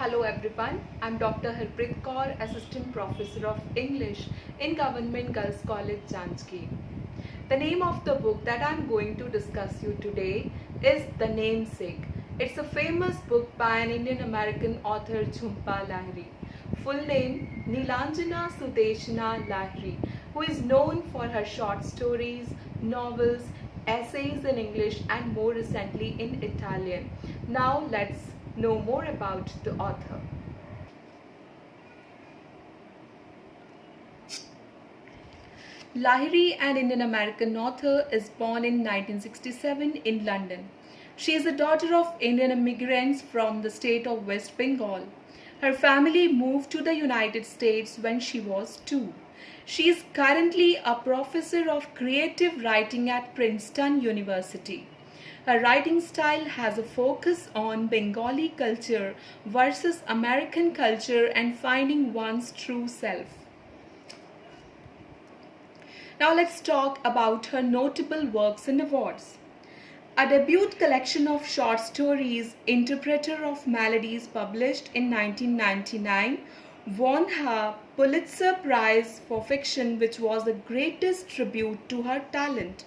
Hello everyone, I'm Dr. Harpreet Kaur, Assistant Professor of English in Government Girls College, Janjgir. The name of the book that I'm going to discuss you today is The Namesake. It's a famous book by an Indian American author, Jhumpa Lahiri. Full name Nilanjana Sudeshna Lahiri, who is known for her short stories, novels, essays in English and more recently in Italian. Now let's know more about the author. Lahiri, an Indian American author, is born in 1967 in London. She is the daughter of Indian immigrants from the state of West Bengal. Her family moved to the United States when she was 2. She is currently a professor of creative writing at Princeton University. Her writing style has a focus on Bengali culture versus American culture and finding one's true self. Now let's talk about her notable works and awards. A debut collection of short stories, Interpreter of Melodies, published in 1999, won her Pulitzer Prize for Fiction, which was the greatest tribute to her talent.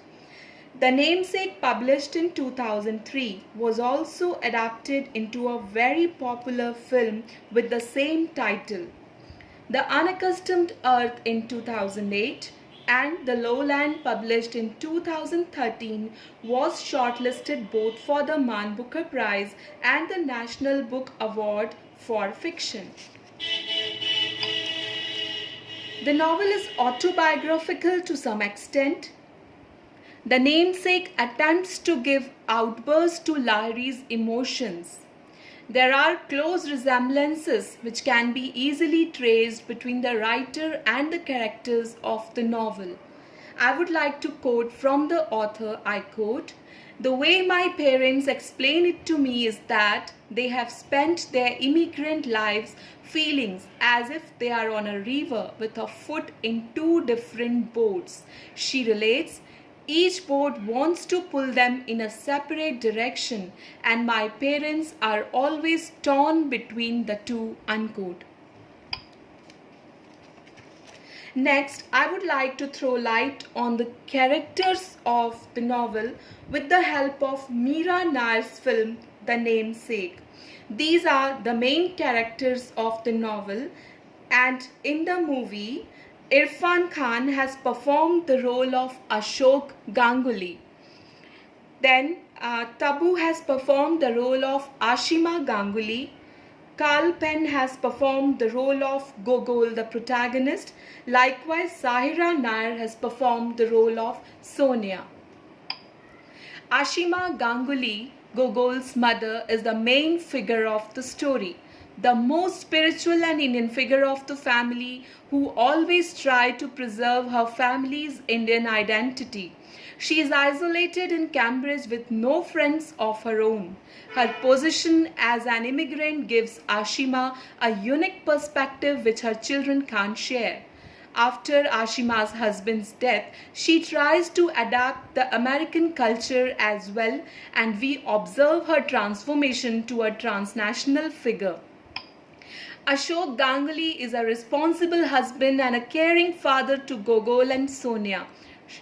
The Namesake, published in 2003, was also adapted into a very popular film with the same title. The Unaccustomed Earth in 2008 and The Lowland, published in 2013, was shortlisted both for the Man Booker Prize and the National Book Award for Fiction. The novel is autobiographical to some extent. The Namesake attempts to give outbursts to Lahiri's emotions. There are close resemblances which can be easily traced between the writer and the characters of the novel. I would like to quote from the author, I quote, "The way my parents explain it to me is that they have spent their immigrant lives feeling as if they are on a river with a foot in two different boats." She relates, "Each boat wants to pull them in a separate direction and my parents are always torn between the two," unquote. Next, I would like to throw light on the characters of the novel with the help of Meera Nair's film, The Namesake. These are the main characters of the novel, and in the movie, Irfan Khan has performed the role of Ashok Ganguly. Then Tabu has performed the role of Ashima Ganguly. Carl Penn has performed the role of Gogol, the protagonist. Likewise, Sahira Nair has performed the role of Sonia. Ashima Ganguly, Gogol's mother, is the main figure of the story, the most spiritual and Indian figure of the family, who always tried to preserve her family's Indian identity. She is isolated in Cambridge with no friends of her own. Her position as an immigrant gives Ashima a unique perspective which her children can't share. After Ashima's husband's death, she tries to adapt the American culture as well, and we observe her transformation to a transnational figure. Ashok Ganguly is a responsible husband and a caring father to Gogol and Sonia.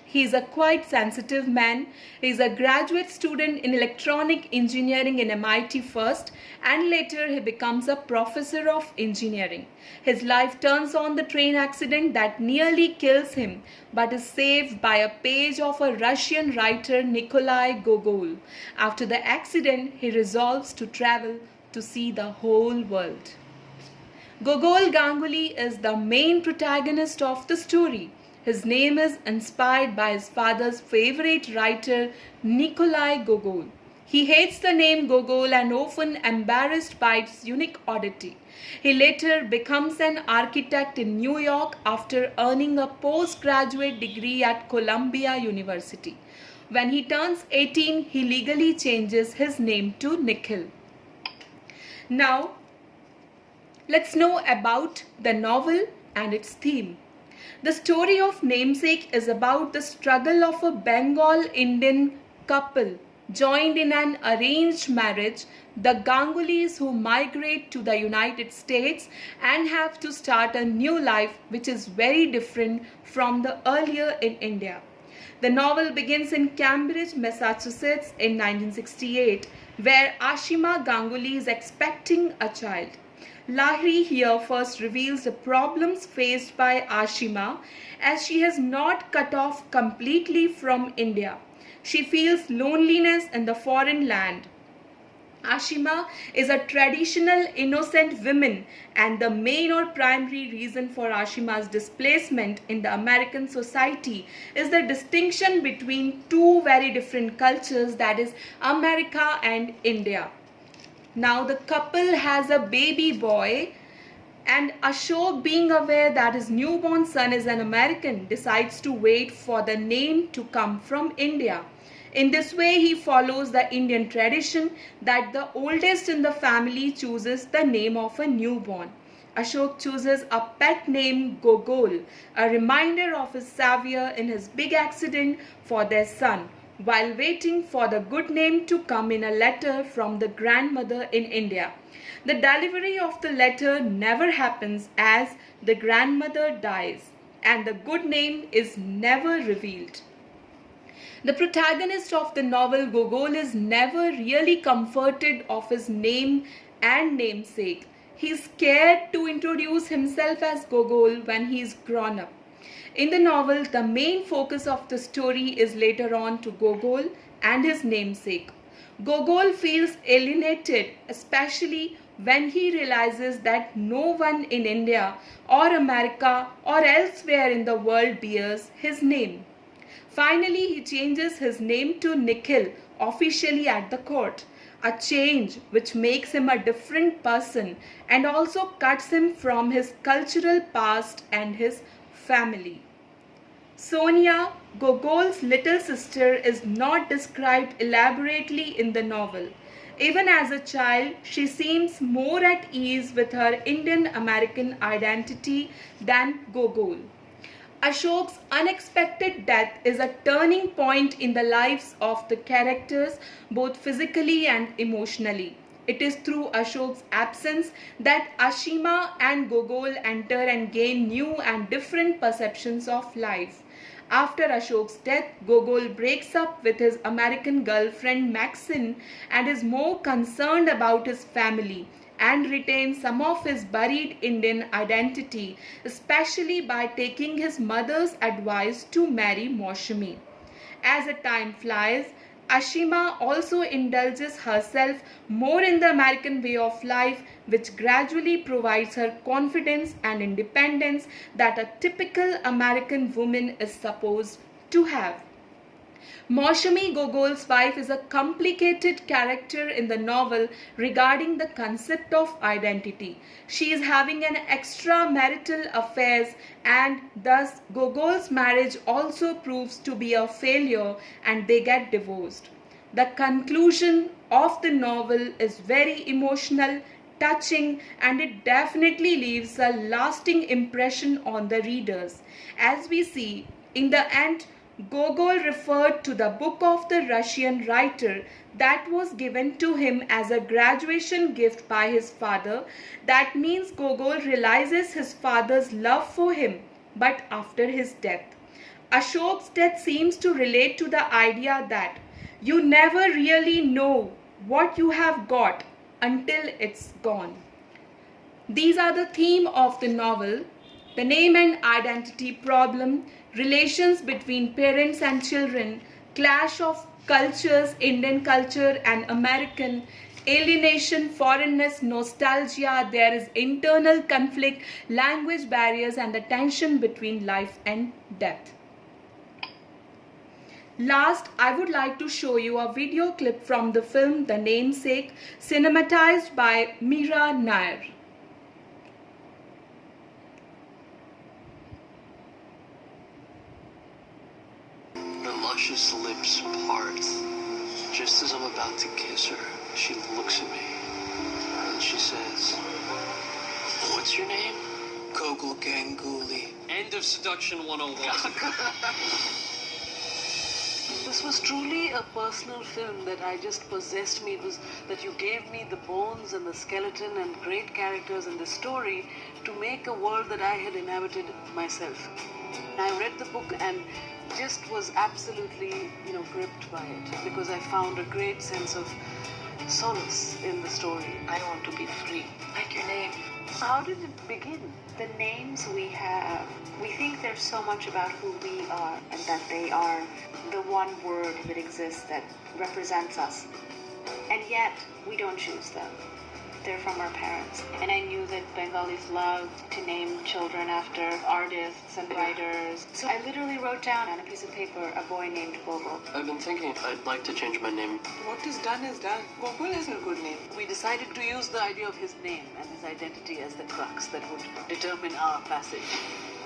He is a quite sensitive man. He is a graduate student in electronic engineering in MIT first, and later he becomes a professor of engineering. His life turns on the train accident that nearly kills him, but is saved by a page of a Russian writer, Nikolai Gogol. After the accident, he resolves to travel to see the whole world. Gogol Ganguly is the main protagonist of the story. His name is inspired by his father's favorite writer, Nikolai Gogol. He hates the name Gogol and often embarrassed by its unique oddity. He later becomes an architect in New York after earning a postgraduate degree at Columbia University. When he turns 18, he legally changes his name to Nikhil. Now, let's know about the novel and its theme. The story of Namesake is about the struggle of a Bengal Indian couple joined in an arranged marriage, the Gangulis who migrate to the United States and have to start a new life which is very different from the earlier in India. The novel begins in Cambridge, Massachusetts in 1968, where Ashima Ganguly is expecting a child. Lahiri here first reveals the problems faced by Ashima as she has not cut off completely from India. She feels loneliness in the foreign land. Ashima is a traditional innocent woman, and the main or primary reason for Ashima's displacement in the American society is the distinction between two very different cultures, that is America and India. Now the couple has a baby boy, and Ashok, being aware that his newborn son is an American, decides to wait for the name to come from India. In this way, he follows the Indian tradition that the oldest in the family chooses the name of a newborn. Ashok chooses a pet name Gogol, a reminder of his savior in his big accident for their son, while waiting for the good name to come in a letter from the grandmother in India. The delivery of the letter never happens as the grandmother dies, and the good name is never revealed. The protagonist of the novel Gogol is never really comforted of his name and namesake. He is scared to introduce himself as Gogol when he is grown up. In the novel, the main focus of the story is later on to Gogol and his namesake. Gogol feels alienated, especially when he realizes that no one in India or America or elsewhere in the world bears his name. Finally, he changes his name to Nikhil officially at the court, a change which makes him a different person and also cuts him from his cultural past and his family. Sonia, Gogol's little sister, is not described elaborately in the novel. Even as a child, she seems more at ease with her Indian American identity than Gogol. Ashok's unexpected death is a turning point in the lives of the characters, both physically and emotionally. It is through Ashok's absence that Ashima and Gogol enter and gain new and different perceptions of life. After Ashok's death, Gogol breaks up with his American girlfriend Maxine and is more concerned about his family and retains some of his buried Indian identity, especially by taking his mother's advice to marry Maushami. As the time flies, Ashima also indulges herself more in the American way of life, which gradually provides her confidence and independence that a typical American woman is supposed to have. Maushami, Gogol's wife, is a complicated character in the novel regarding the concept of identity. She is having an extramarital affairs, and thus Gogol's marriage also proves to be a failure and they get divorced. The conclusion of the novel is very emotional, touching, and it definitely leaves a lasting impression on the readers. As we see, in the end, Gogol referred to the book of the Russian writer that was given to him as a graduation gift by his father. That means Gogol realizes his father's love for him, but after his death. Ashok's death seems to relate to the idea that you never really know what you have got until it's gone. These are the theme of the novel: the name and identity problem, relations between parents and children, clash of cultures, Indian culture and American, alienation, foreignness, nostalgia, there is internal conflict, language barriers, and the tension between life and death. Last, I would like to show you a video clip from the film The Namesake, cinematized by Meera Nair. Her luscious lips part. Just as I'm about to kiss her, she looks at me and she says, "What's your name?" Gogol Ganguly. End of Seduction 101. This was truly a personal film that I just possessed me. It was that you gave me the bones and the skeleton and great characters in the story to make a world that I had inhabited myself. I read the book and just was absolutely, gripped by it because I found a great sense of solace in the story. I want to be free, like your name. How did it begin? The names we have, we think there's so much about who we are and that they are the one word that exists that represents us. And yet, we don't choose them. They're from our parents. And I knew that Bengalis love to name children after artists and writers. So I literally wrote down on a piece of paper a boy named Gogol. I've been thinking I'd like to change my name. What is done is done. Gokul is a good name. We decided to use the idea of his name and his identity as the crux that would determine our passage.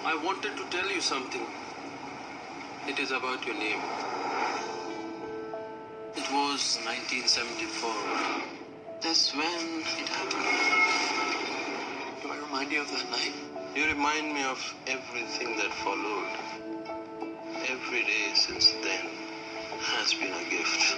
I wanted to tell you something. It is about your name. It was 1974. That's when it happened. Do I remind you of that night? You remind me of everything that followed. Every day since then has been a gift.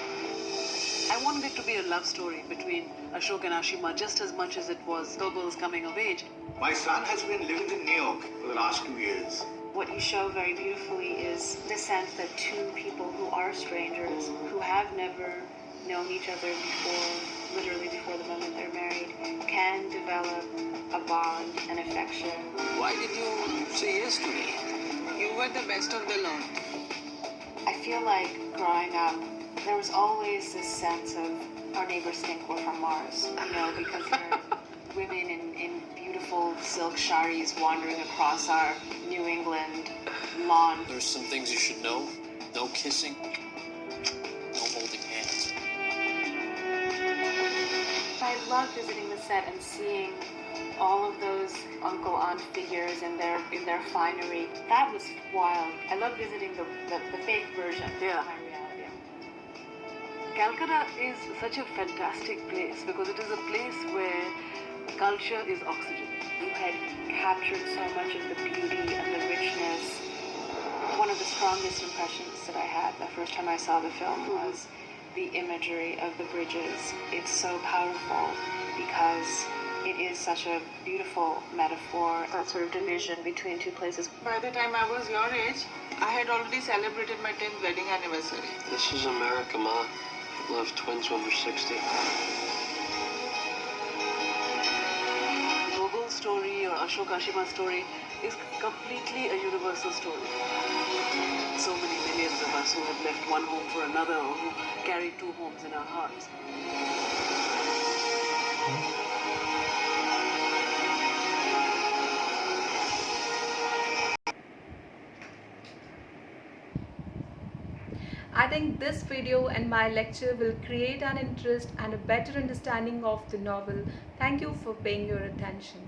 I wanted it to be a love story between Ashok and Ashima just as much as it was Gogol's coming of age. My son has been living in New York for the last 2 years. What you show very beautifully is the sense that two people who are strangers, who have never known each other before, literally before the moment they're married, can develop a bond, an affection. Why did you say yes to me? You were the best of the lot. I feel like growing up, there was always this sense of our neighbors think we're from Mars, because they're women in beautiful silk saris wandering across our New England lawn. There's some things you should know. No kissing. No holding hands. I love visiting the set and seeing all of those uncle-aunt figures in their finery. That was wild. I love visiting the fake version Yeah. of my reality. Calcutta is such a fantastic place because it is a place where culture is oxygen. You had captured so much of the beauty and the richness. One of the strongest impressions that I had the first time I saw the film was the imagery of the bridges. It's so powerful because it is such a beautiful metaphor, that sort of division between two places. By the time I was your age, I had already celebrated my 10th wedding anniversary. This is America, Ma. We'll have twins when we're 60. Gogol's story or Ashok Ashima's story is completely a universal story. So many millions of us who have left one home for another or who carry two homes in our hearts. I think this video and my lecture will create an interest and a better understanding of the novel. Thank you for paying your attention.